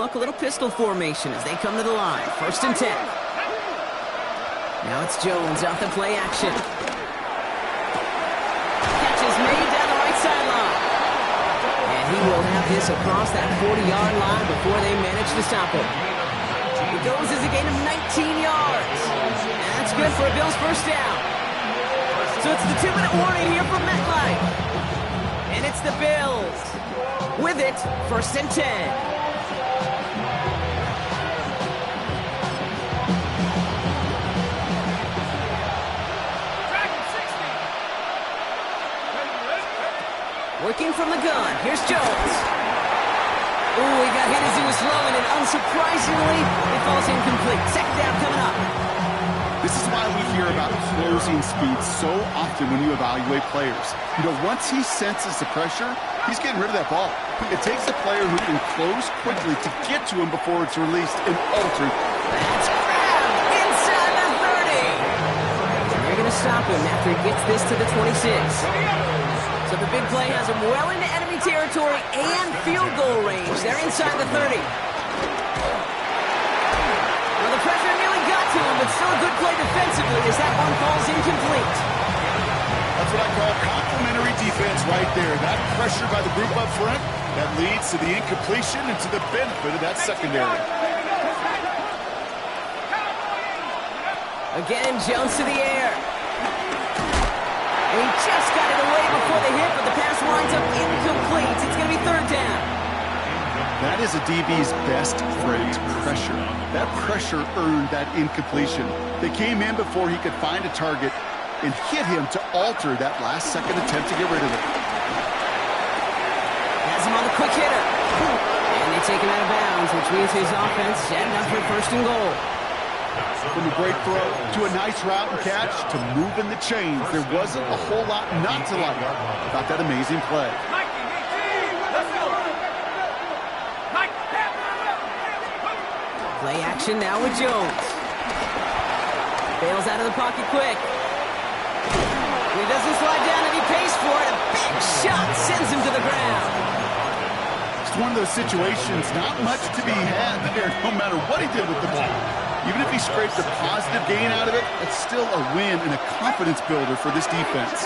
look, a little pistol formation as they come to the line. 1st and 10. Now it's Jones off the play action. Catch is made down the right sideline. And he will have this across that 40-yard line before they manage to stop him. It goes as a gain of 19 yards. And that's good for a Bills 1st down. So it's the 2-minute warning here from MetLife. And it's the Bills. With it, 1st and 10. Working from the gun. Here's Jones. Ooh, he got hit as he was throwing, and unsurprisingly, it falls incomplete. 2nd down coming up. This is why we hear about closing speed so often when you evaluate players. You know, once he senses the pressure, he's getting rid of that ball. It takes a player who can close quickly to get to him before it's released and altered. That's grabbed inside the 30. They're going to stop him after he gets this to the 26. So the big play has him well into enemy territory and field goal range. They're inside the 30. Well, the pressure nearly got to him, but still a good play defensively as that one falls incomplete. That's what I call complementary defense right there. That pressure by the group up front, that leads to the incompletion and to the benefit of that secondary. Again, Jones to the air. And he just got it away before the hit, but the pass winds up incomplete. It's going to be 3rd down. That is a DB's best phrase, pressure. That pressure earned that incompletion. They came in before he could find a target and hit him to alter that last-second attempt to get rid of it. Has him on the quick hitter. And they take him out of bounds, which means his offense setting up for 1st and goal. From a great throw to a nice route and catch to moving the chains, there wasn't a whole lot not to like about that amazing play. Play action now with Jones. Bails out of the pocket quick. He doesn't slide down and he pays for it. A big shot sends him to the ground. It's one of those situations, not much to be had there, no matter what he did with the ball. Even if he scraped a positive gain out of it, it's still a win and a confidence builder for this defense.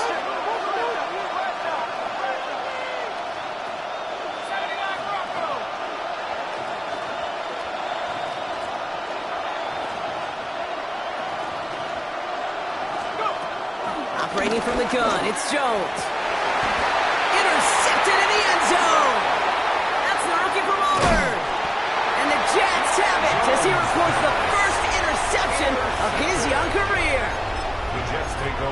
Operating from the gun, it's Jones. Intercepted in the end zone. That's the rookie from Auburn. And the Jets have it as he records the first interception of his young career.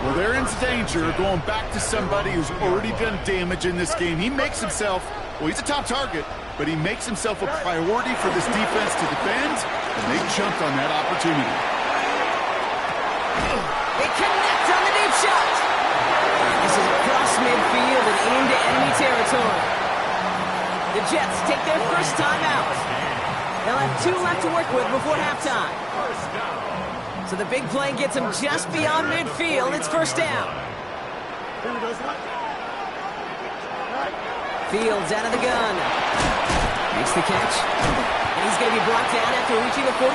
Well, they're in danger of going back to somebody who's already done damage in this game. He makes himself, well, he's a top target, but he makes himself a priority for this defense to defend, and they jumped on that opportunity. They connect on the deep shot. And this is across midfield and into enemy territory. The Jets take their first time out. They'll have 2 left to work with before halftime. So the big play gets him just beyond midfield. It's 1st down. Fields out of the gun. Makes the catch. And he's going to be brought down after reaching the 43.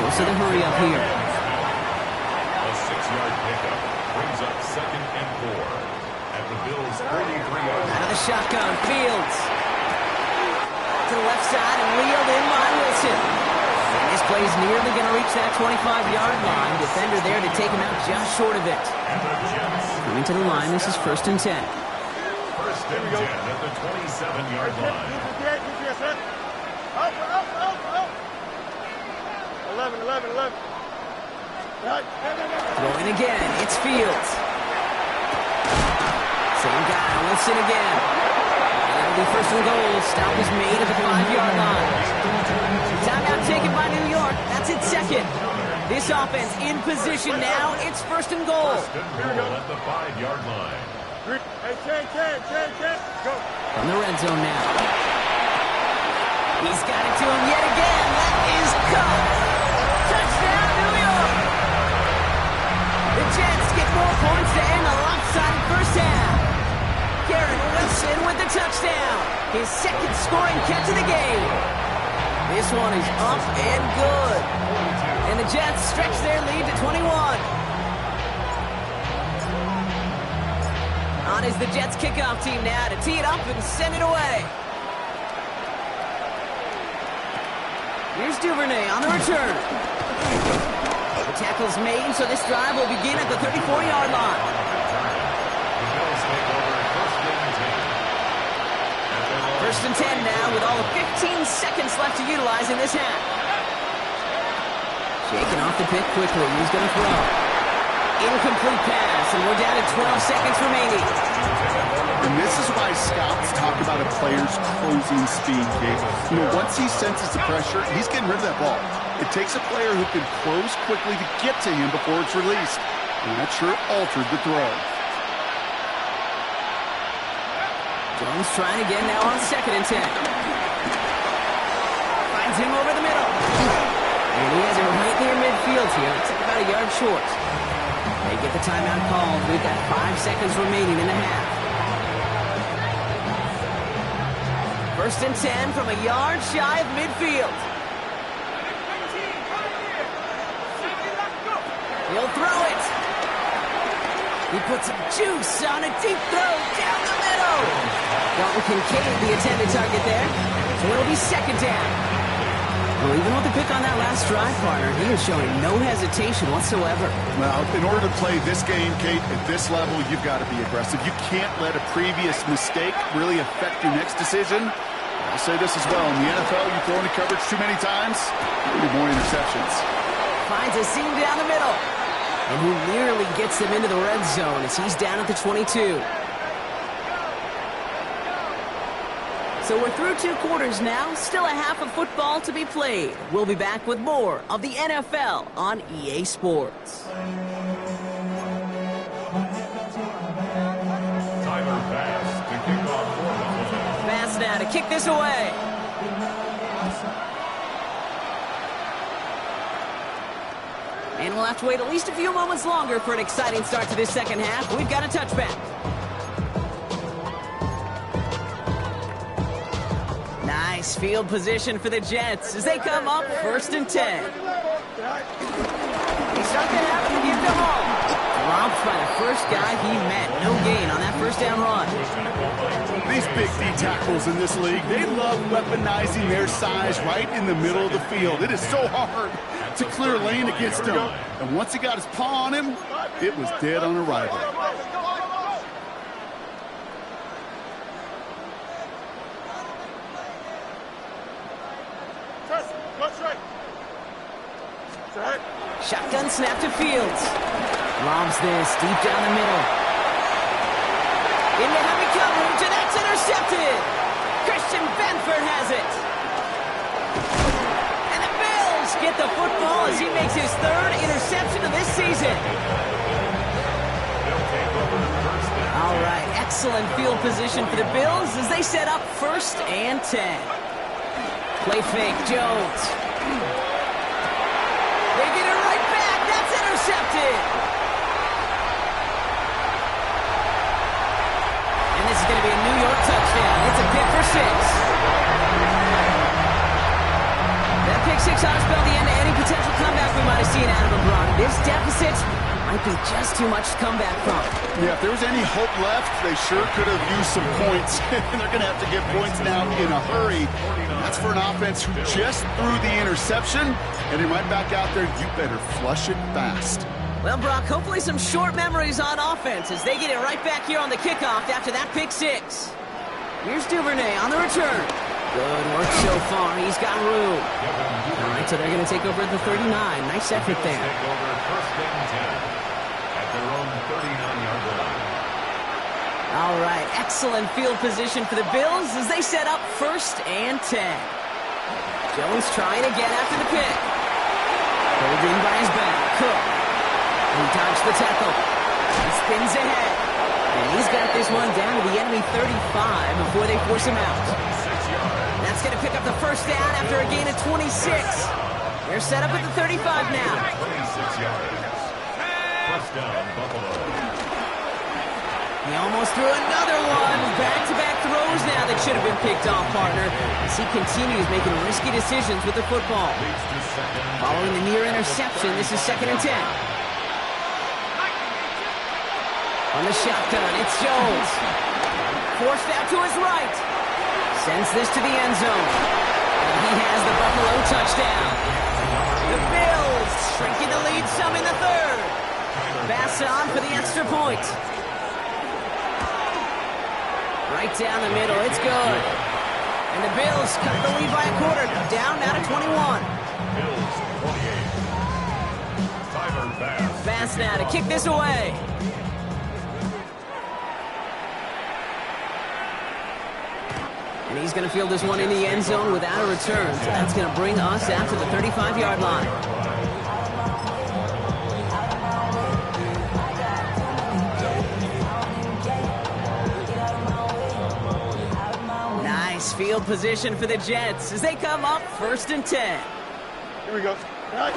Goes to the hurry up here. A 6-yard pickup brings up 2nd and 4 at the Bills' 33-yard line. Out of the shotgun, Fields. To the left side and wheeled in by Wilson. And this play is nearly going to reach that 25-yard line. Defender there to take him out just short of it. Coming to the line, this is 1st and 10. 1st and 10 at the 27-yard line. 11. Throwing again, it's Fields. Same guy, Wilson again. And it'll be 1st and goal. Stop is made at the 5-yard line. Timeout taken by New York. That's its 2nd. This offense in position now. It's 1st and goal. 1st and goal at the 5-yard line. Go. From the red zone now. He's got it to him yet again. That is caught. Touchdown, New York. The Jets get more points to end a lopsided 1st half. Garrett Wilson with the touchdown. His second scoring catch of the game. This one is up and good. And the Jets stretch their lead to 21. On is the Jets kickoff team now to tee it up and send it away. Here's Duvernay on the return. The tackle's made, so this drive will begin at the 34-yard line. First and 10 now with all of 15 seconds left to utilize in this half. Shaking off the pick quickly. He's going to throw. Incomplete pass, and we're down to 12 seconds remaining. And this is why scouts talk about a player's closing speed, Gabe. You know, once he senses the pressure, he's getting rid of that ball. It takes a player who can close quickly to get to him before it's released. And that sure altered the throw. Jones trying again now on second and 10. Finds him over the middle. And he has him right near midfield here. It's about a yard short. They get the timeout called. We've got 5 seconds remaining in the half. First and 10 from a yard shy of midfield. He'll throw it. He puts some juice on a deep throw down the middle. Dalton Kincaid, the intended target there. So it'll be second down. Well, even with the pick on that last drive, partner, he is showing no hesitation whatsoever. Well, in order to play this game, Kate, at this level, you've got to be aggressive. You can't let a previous mistake really affect your next decision. I'll say this as well. In the NFL, you throw into coverage too many times, you need more interceptions. Finds a seam down the middle. And he nearly gets them into the red zone as he's down at the 22. So we're through 2 quarters now. Still a half of football to be played. We'll be back with more of the NFL on EA Sports. Tyler Bass to kick off for Buffalo. Bass now to kick this away. And we'll have to wait at least a few moments longer for an exciting start to this second half. We've got a touchback. Nice field position for the Jets as they come up first and 10. They start the half and give them home. Dropped by the first guy he met. No gain on that first down run. These big D tackles in this league, they love weaponizing their size right in the middle of the field. It is so hard to clear lane against him. And once he got his paw on him, it was dead on arrival. Shotgun snap to Fields. Lobs this deep down the middle. Into heavy coverage, and that's intercepted. Christian Benford has it. And the Bills get the football as he makes his 3rd interception of this season. All right, excellent field position for the Bills as they set up first and 10. Play fake, Jones. They get it right back. That's intercepted. And this is going to be a New York touchdown. It's a pick for 6. That pick 6 ought to spell the end to any potential comeback we might have seen out of him, Braun. This deficit might be just too much to come back from. Yeah, if there was any hope left, they sure could have used some points. They're going to have to get points now in a hurry. That's for an offense who just threw the interception, and right back out there, you better flush it fast. Well, Brock, hopefully some short memories on offense as they get it right back here on the kickoff after that pick 6. Here's Duvernay on the return. Good work so far. He's got room. All right, so they're going to take over at the 39. Nice effort there. Take over first and 10 at their own 39-yard line. All right, excellent field position for the Bills as they set up first and 10. Jones trying again after the pick. Pulled in by his back. Cook. He dodged the tackle. He spins ahead. And he's got this one down to the enemy 35 before they force him out. That's going to pick up the first down after a gain of 26. They're set up at the 35 now. 26 yards. First down, Buffalo. He almost threw another one. Back-to-back throws now that should have been picked off, partner, as he continues making risky decisions with the football. Following the near interception, this is 2nd and 10. On the shotgun, it's Jones. Forced out to his right. Sends this to the end zone. And he has the Buffalo touchdown. The Bills shrinking the lead some in the 3rd. Pass on for the extra point. Right down the middle, it's good. And the Bills cut the lead by a quarter, down now to 21. Bills 28. Tyler Bass. Bass now to kick this away. And he's going to field this one in the end zone without a return. So that's going to bring us out to the 35-yard line. Nice field position for the Jets as they come up 1st and 10. Here we go. Right.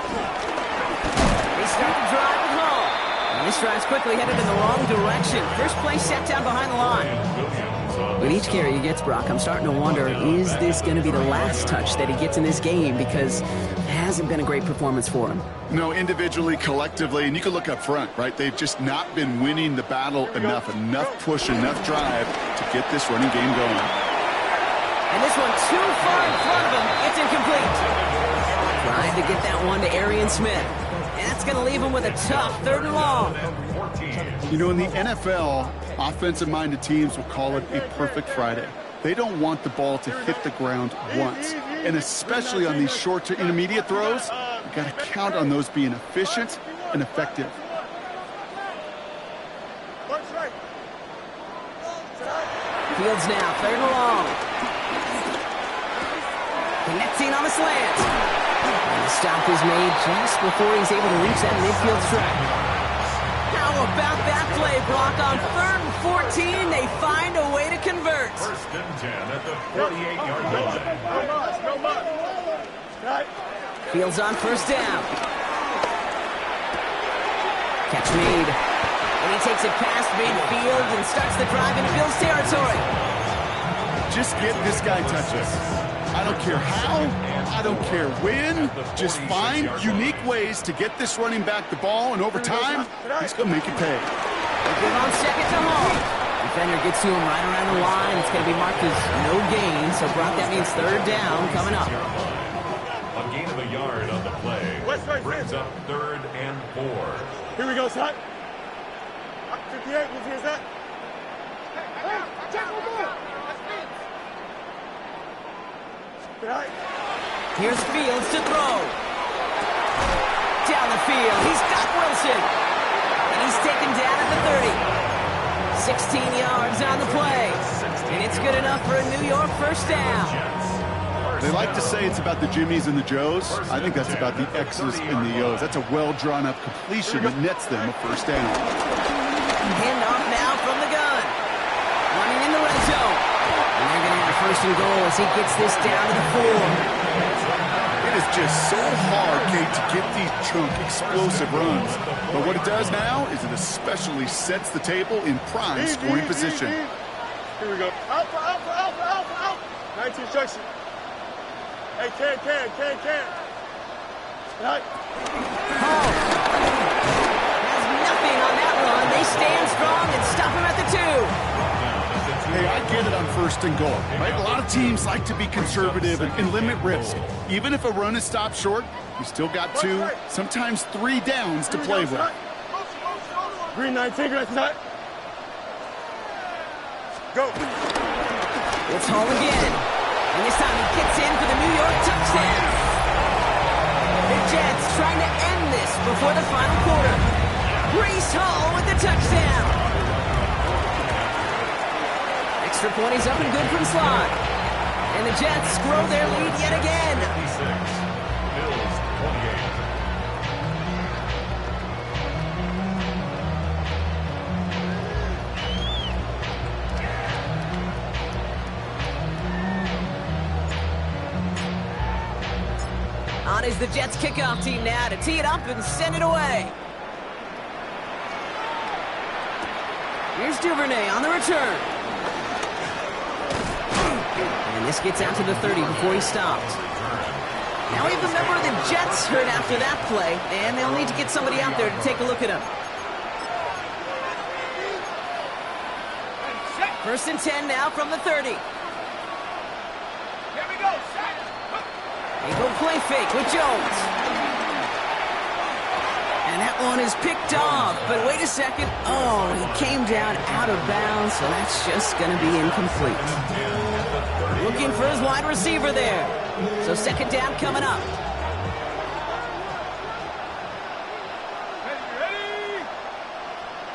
They start the drive at home. And this drive's quickly headed in the wrong direction. First play set down behind the line. With each carry he gets, Brock, I'm starting to wonder, is this going to be the last touch that he gets in this game? Because it hasn't been a great performance for him. No, individually, collectively, and you can look up front, right? They've just not been winning the battle enough push, enough drive to get this running game going. And this one too far in front of him. It's incomplete. Trying to get that one to Arian Smith. And that's going to leave him with a tough 3rd and long. You know, in the NFL, offensive-minded teams will call it a perfect Friday. They don't want the ball to hit the ground once. And especially on these short to intermediate throws, you got to count on those being efficient and effective. Fields now, 3rd and long. Connecting on the slant. And the stop is made just before he's able to reach that midfield track. How about that play, Brock? On 3rd and 14, they find a way to convert. 1st and 10 at the 48-yard line. Fields on 1st down. Catch made. And he takes it past midfield and starts the drive into Bills territory. Just get this guy touches. I don't care how, I don't care when. Just find unique ways to get this running back the ball, and over time, he's going to make it pay. They give on 2nd to home. Defender gets to him right around the line. It's going to be marked as no gain, so Brock, that means 3rd down coming up. A gain of a yard on the play. Brings up 3rd and 4. Here we go, son. 58, here's that. Here's Fields to throw. Down the field. He's got Wilson. And he's taken down at the 30. 16 yards on the play. And it's good enough for a New York 1st down. They like to say it's about the Jimmies and the Joes. I think that's about the X's and the O's. That's a well-drawn-up completion that nets them a 1st down. Handoff now from the gun. Running in the red zone. And they're going to have 1st and goal as he gets this down to the 4. It is just so hard, Kate, to get these chunk, explosive runs. But what it does now is it especially sets the table in prime scoring position. Here we go. Out. 19 instruction. Hey, can. Right. Has nothing on that run. They stand strong and stop him at the 2. Hey, I get it on 1st and goal, right? A lot of teams like to be conservative and limit risk. Even if a run is stopped short, you still got 2, sometimes 3 downs to play with. Green 19, right. Go. It's Hall again. And this time he gets in for the New York touchdown. The Jets trying to end this before the final quarter. Breece Hall with the touchdown. Extra point, he's up and good from slot. And the Jets grow their lead yet again. 56. Bills 28. On is the Jets kickoff team now to tee it up and send it away. Here's Duvernay on the return. And this gets out to the 30 before he stopped. Now we have a member of the Jets hurt after that play, and they'll need to get somebody out there to take a look at him. 1st and 10 now from the 30. Here we go. They go play fake with Jones. And that one is picked off, but wait a second. Oh, he came down out of bounds, so that's just going to be incomplete. Looking for his wide receiver there. So 2nd down coming up. Ready?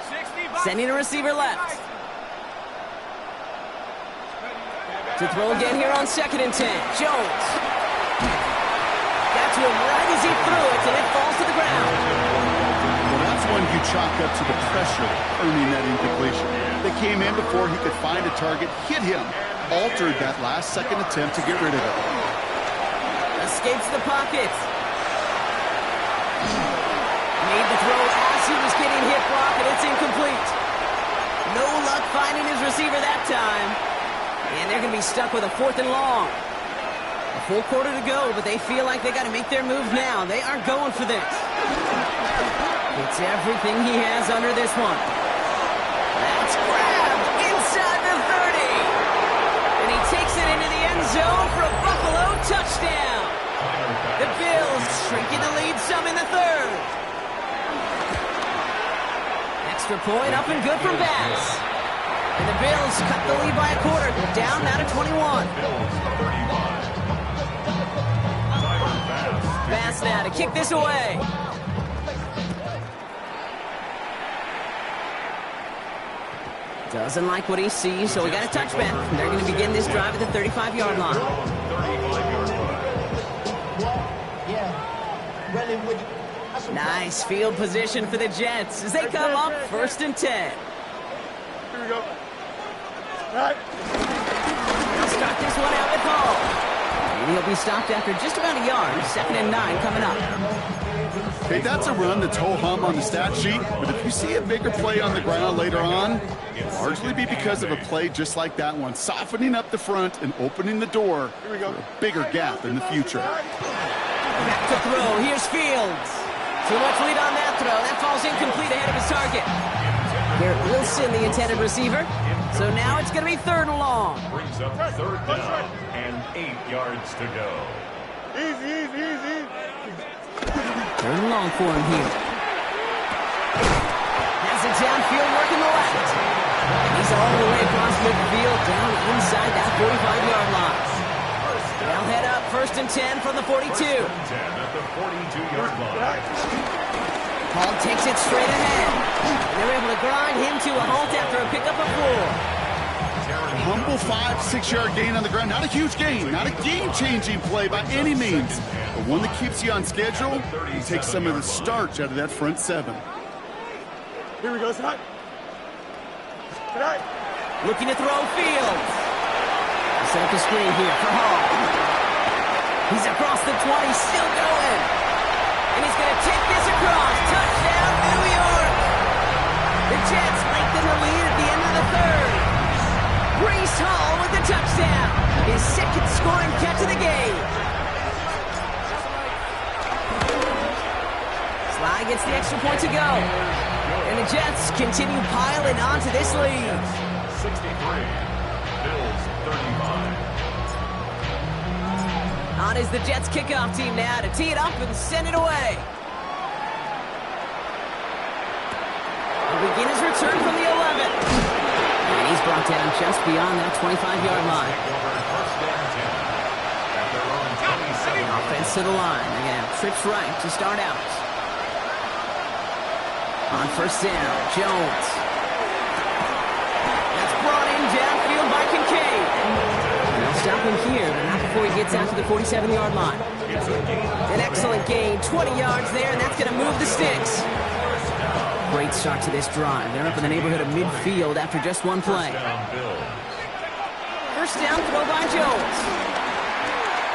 65. Sending a receiver left. To throw again here on 2nd and 10. Jones. Got to him right as he threw it, and it falls to the ground. Well, that's one you chalk up to the pressure earning that incompletion. They came in before he could find a target, hit him, altered that last second attempt to get rid of it. Escapes the pocket. Made the throw as he was getting hit block, and it's incomplete. No luck finding his receiver that time. And they're going to be stuck with a 4th and long. A full quarter to go, but they feel like they got to make their move now. They are going for this. It's everything he has under this one. That's grabbed inside the 30. And he takes it into the end zone for a Buffalo touchdown. The Bills shrinking the lead some in the 3rd. Extra point up and good from Bass. And the Bills cut the lead by a quarter. Down now to 21. Bass now to kick this away. Doesn't like what he sees, so we got a touchback. They're going to begin this drive at the 35-yard line. Nice field position for the Jets as they come up 1st and 10. Here we go. Right. They'll start this one out with Hall. And he'll be stopped after just about a yard. 2nd and 9 coming up. Okay, that's a run that's ho-hum on the stat sheet, but if you see a bigger play on the ground later on, it'll largely be because of a play just like that one, softening up the front and opening the door for a bigger gap in the future. Back to throw. Here's Fields. Too much lead on that throw. That falls incomplete ahead of his target. Garrett Wilson, the intended receiver. So now it's going to be 3rd and long. Brings up 3rd down and 8 yards to go. Easy. 3rd and long for him here. Has it downfield working the left. And he's all the way across midfield down inside that 45-yard line. They'll head up 1st and 10 from the 42. 10 at the 42-yard line. Hall takes it straight ahead. They're able to grind him to a halt after a pickup of 4. Humble 5-6-yard gain on the ground. Not a huge gain, not a game-changing play by any means, but one that keeps you on schedule and takes some of the starch out of that front 7. Here we go, son. Tonight. Looking to throw Fields. Set up the screen here for Hall. He's across the 20, still going. And he's going to take this across. Touchdown, New York. The Jets lengthen the lead at the end of the 3rd. Breece Hall with the touchdown. His 2nd scoring catch of the game. Sly gets the extra point to go. And the Jets continue piling onto this lead. 63. Bills 35. On is the Jets kickoff team now to tee it up and send it away. He'll begin his return from the 11. And he's brought down just beyond that 25-yard line. Offense to the line. They're going to have trips right to start out. On 1st down, Jones. That's brought in downfield by Kincaid. They'll stop him here, but not before he gets out to the 47-yard line. An excellent gain, 20 yards there, and that's going to move the sticks. Great start to this drive. They're up in the neighborhood of midfield after just one play. 1st down throw by Jones.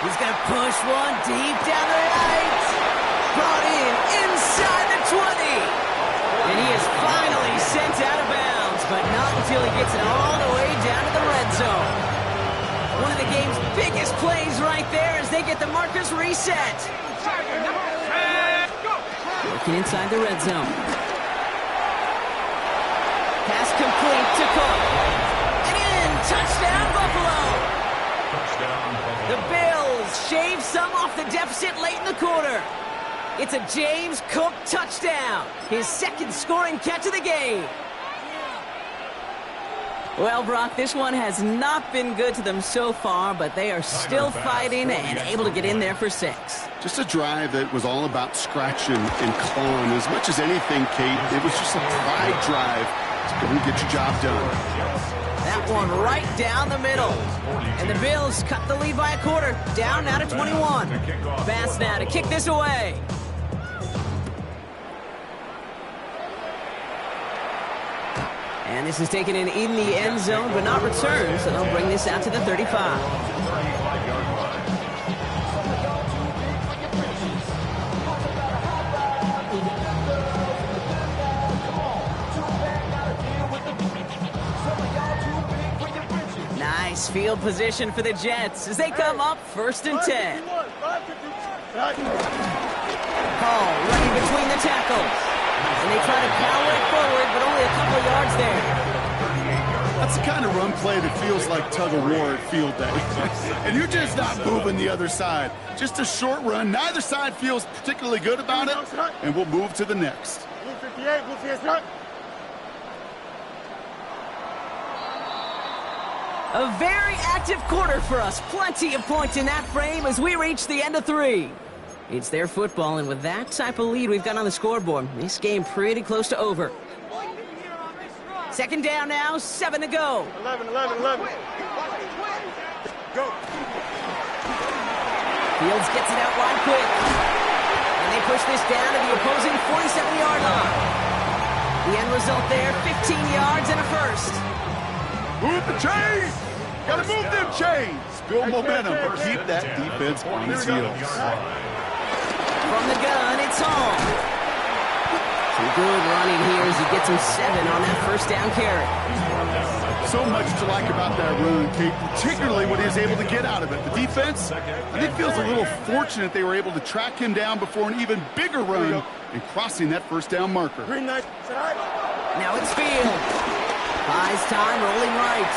He's going to push one deep down the right. Brought in inside the 20. And he is finally sent out of bounds but not until he gets it all the way down to the red zone. One of the game's biggest plays right there as they get the markers reset. Working inside the red zone. Pass complete to Cook. And in, touchdown Buffalo. The Bills shave some off the deficit late in the quarter. It's a James Cook touchdown, his second scoring catch of the game. Well, Brock, this one has not been good to them so far, but they are still fighting and able to get in there for 6. Just a drive that was all about scratching and clawing. As much as anything, Kate, it was just a pride drive to go and get your job done. That one right down the middle. And the Bills cut the lead by a quarter, down now to 21. Bass now to kick this away. And this is taken in the end zone, but not returned, so they'll bring this out to the 35. Nice field position for the Jets as they come up 1st and 10. Hall running between the tackles. And they try to power it forward, but only a couple of yards there. That's the kind of run play that feels like tug-of-war at field day. And you're just not moving the other side. Just a short run. Neither side feels particularly good about it, and we'll move to the next. A very active quarter for us. Plenty of points in that frame as we reach the end of 3. It's their football, and with that type of lead we've got on the scoreboard, this game pretty close to over. 2nd down now, 7 to go. 11. Go. Fields gets it out wide quick. And they push this down to the opposing 47-yard line. The end result there, 15 yards and a first. Move the chains! Gotta move them chains! Build momentum. Keep that defense on its heels. From the gun, it's Hall. Some good running here as he gets him 7 on that 1st down carry. So much to like about that run, Kate, particularly what he was able to get out of it. The defense, I think, feels a little fortunate they were able to track him down before an even bigger run and crossing that 1st down marker. Now it's Fields. Buys time, rolling right.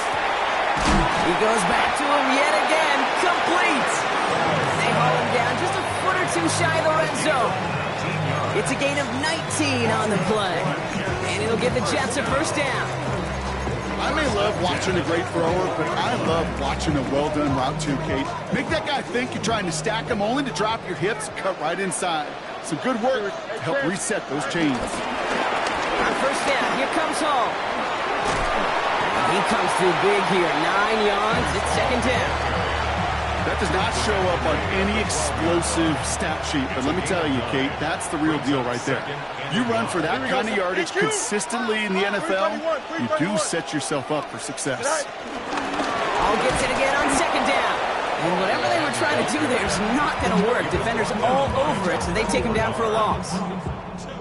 He goes back to him yet again. Complete. They haul him down just a foot or 2 shy of the red zone. It's a gain of 19 on the play. And it'll give the Jets a 1st down. I may love watching a great thrower, but I love watching a well-done route too, Kate. Make that guy think you're trying to stack him only to drop your hips, cut right inside. Some good work to help reset those chains. On 1st down, here comes Hall. He comes through big here, 9 yards, it's 2nd down. That does not show up on any explosive stat sheet, but let me tell you, Kate, that's the real deal right there. You run for that kind of yardage consistently in the NFL, you do set yourself up for success. Hall gets it again on 2nd down. And whatever they were trying to do there is not going to work. Defenders all over it, so they take him down for a loss.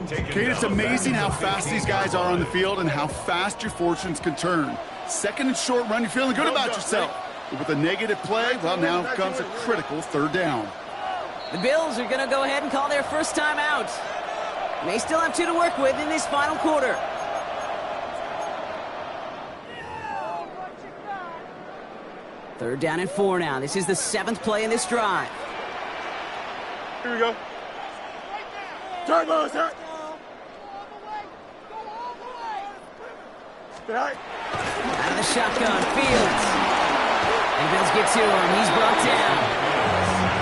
Kate, it's amazing how fast these guys are on the field and how fast your fortunes can turn. 2nd and short run, you're feeling good about yourself. But with a negative play, well, now comes a critical 3rd down. The Bills are going to go ahead and call their 1st time out. They still have 2 to work with in this final quarter. Third down and 4 now. This is the 7th play in this drive. Here we go. Turbo, sir. Out of the shotgun, Fields. And Bills get to him. He's brought down.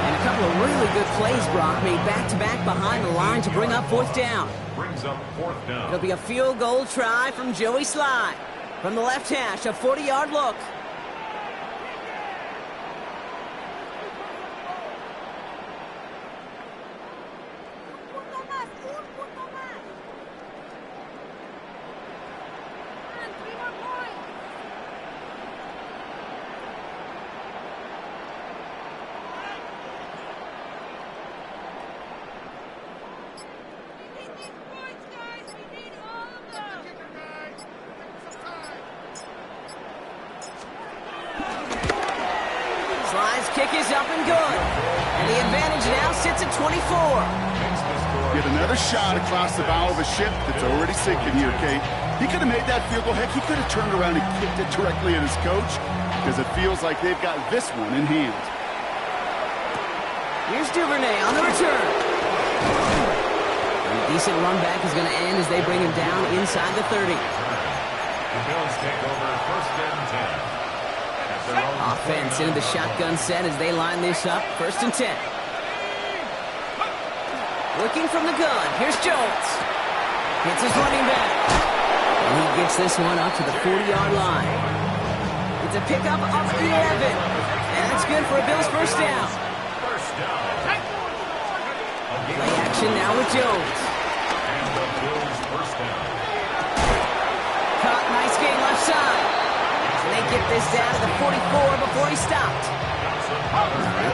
And a couple of really good plays, Brock, made back-to-back behind the line to bring up 4th down. Brings up 4th down. It'll be a field goal try from Joey Sly. From the left hash, a 40-yard look. kick is up and good. And the advantage now sits at 24. Get another shot across the bow of a ship that's already sinking here, Kate. He could have made that field goal. Heck, he could have turned around and kicked it directly at his coach because it feels like they've got this one in hand. Here's Duvernay on the return. A decent run back is going to end as they bring him down inside the 30. The Bills take over first and 10. Offense into the shotgun set as they line this up. First and 10. Looking from the gun. Here's Jones. Hits his running back. And he gets this one up to the 40-yard line. It's a pickup of 11. And that's good for a Bills first down. First down. Play action now with Jones. And the Bills first down. Caught, nice gain left side. And they get this down to the 44 before he stopped.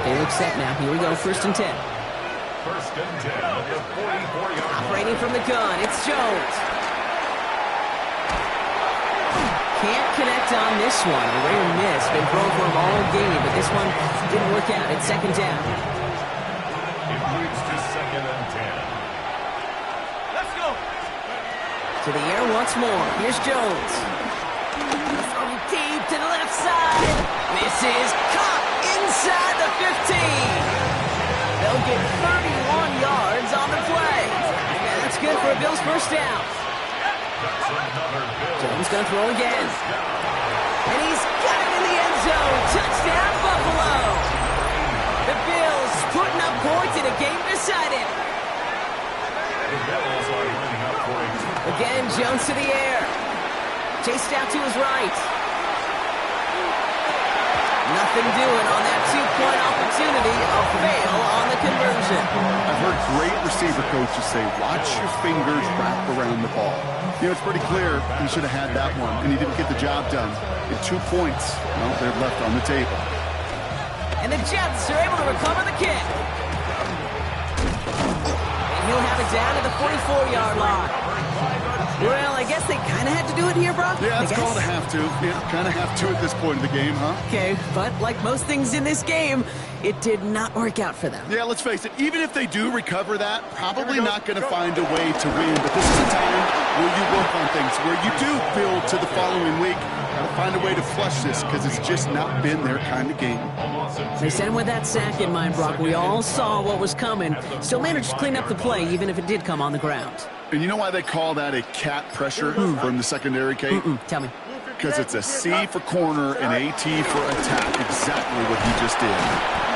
They look set now. Here we go, first and 10. First and 10 at the 44-yard line. Operating from the gun, it's Jones. Can't connect on this one. A rare miss. Been thrown for him all game, but this one didn't work out. It's second down. It moves to second and 10. Let's go. To the air once more. Here's Jones. Throwing deep to the left side. Misses. Caught inside the 15. They'll get 31 yards on the play. And that's good for a Bills first down. Jones going to throw again. And he's got it in the end zone. Touchdown, Buffalo. The Bills putting up points in a game decided. The Bills are lining up for a two-point. Again, Jones to the air. Chased out to his right. Nothing doing on that two-point opportunity. A fail on the conversion. I've heard great receiver coaches say, watch your fingers wrap around the ball. You know, it's pretty clear he should have had that one, and he didn't get the job done. And 2 points, well, they're left on the table. And the Jets are able to recover the kick. And he'll have it down to the 44-yard line. Well, I guess they kind of had to do it here, Brock. Yeah, it's called a have to. Yeah, kind of have to at this point in the game, huh? Okay, but like most things in this game, it did not work out for them. Yeah, let's face it, even if they do recover that, probably not going to find a way to win. But this is a time where you work on things, where you do build to the following week. Got to find a way to flush this because it's just not been their kind of game. They sent him with that sack in mind, Brock. We all saw what was coming. Still managed to clean up the play, even if it did come on the ground. And you know why they call that a cat pressure from the secondary, Kate? Tell me. Because it's a C for corner and AT for attack. Exactly what he just did.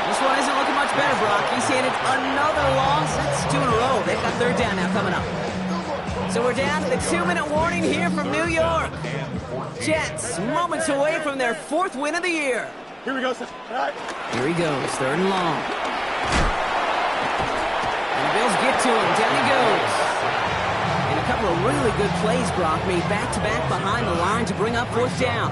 This one isn't looking much better, Brock. He's handed another loss. That's 2 in a row. They've got third down now coming up. So we're down to the 2-minute warning here from New York. Jets moments away from their 4th win of the year. Here we go, sir. All right. Here he goes, 3rd and long. And the Bills get to him. Down he goes. And a couple of really good plays, Brock, made back-to-back behind the line to bring up 4th down.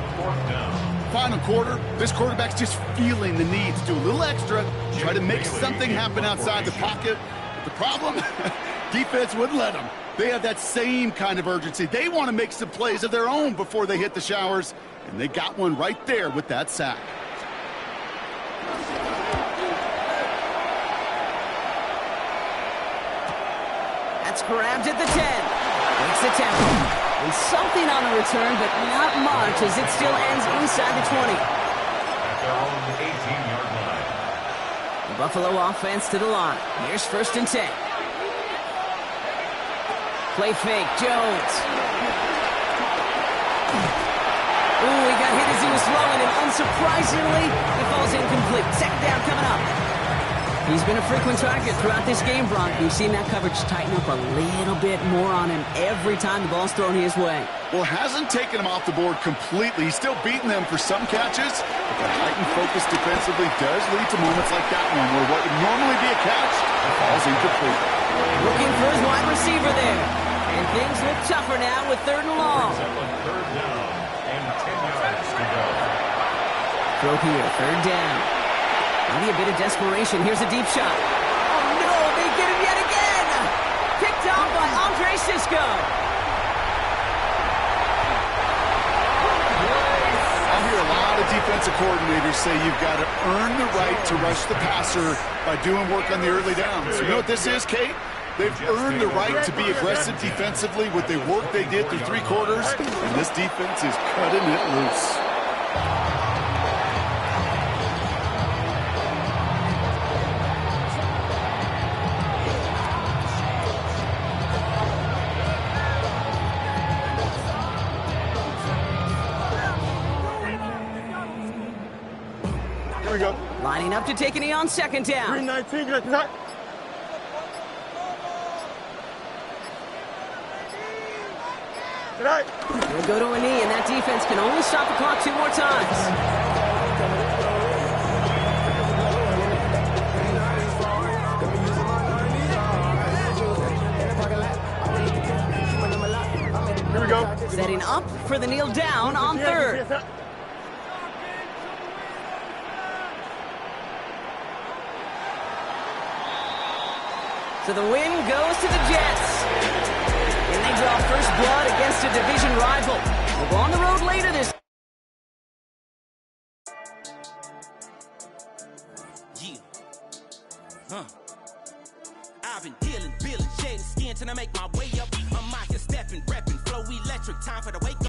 Final quarter, this quarterback's just feeling the need to do a little extra, try to make something happen outside the pocket. But the problem, defense wouldn't let them. They have that same kind of urgency. They want to make some plays of their own before they hit the showers, and they got one right there with that sack. That's grabbed at the 10. Breaks the tackle. And something on the return, but not much as it still ends inside the 20. At their own 18-yard line. The Buffalo offense to the line. Here's 1st and 10. Play fake, Jones. Ooh, he got hit as he was throwing, and unsurprisingly, he falls incomplete. Second down coming up. He's been a frequent target throughout this game, Brock. We've seen that coverage tighten up a little bit more on him every time the ball's thrown his way. Well, hasn't taken him off the board completely. He's still beating them for some catches, but the heightened focus defensively does lead to moments like that one where what would normally be a catch falls incomplete. Looking for his wide receiver there. And things look tougher now with 3rd and long. Third down and 10 yards to go. Throw here, 3rd down. Maybe a bit of desperation. Here's a deep shot. Oh, no, they get him yet again. Picked off by Andre Sisco. I hear a lot lot of defensive coordinators say you've got to earn the right to rush the passer by doing work on the early downs. You know what this is, Kate? They've earned the right to be aggressive defensively with the work they did through 3 quarters, and this defense is cutting it loose. Here we go. Lining up to take a knee on second down. 319, get that. Tonight. He'll go to a knee, and that defense can only stop the clock 2 more times. Here we go. Setting up for the kneel down on third. So the win goes to the Jets. And they draw first blood against a division rival. They'll go on the road later this I've been dealing, shading skin till I make my way up. I'm out here stepping, repping, flow electric, time for the wake up.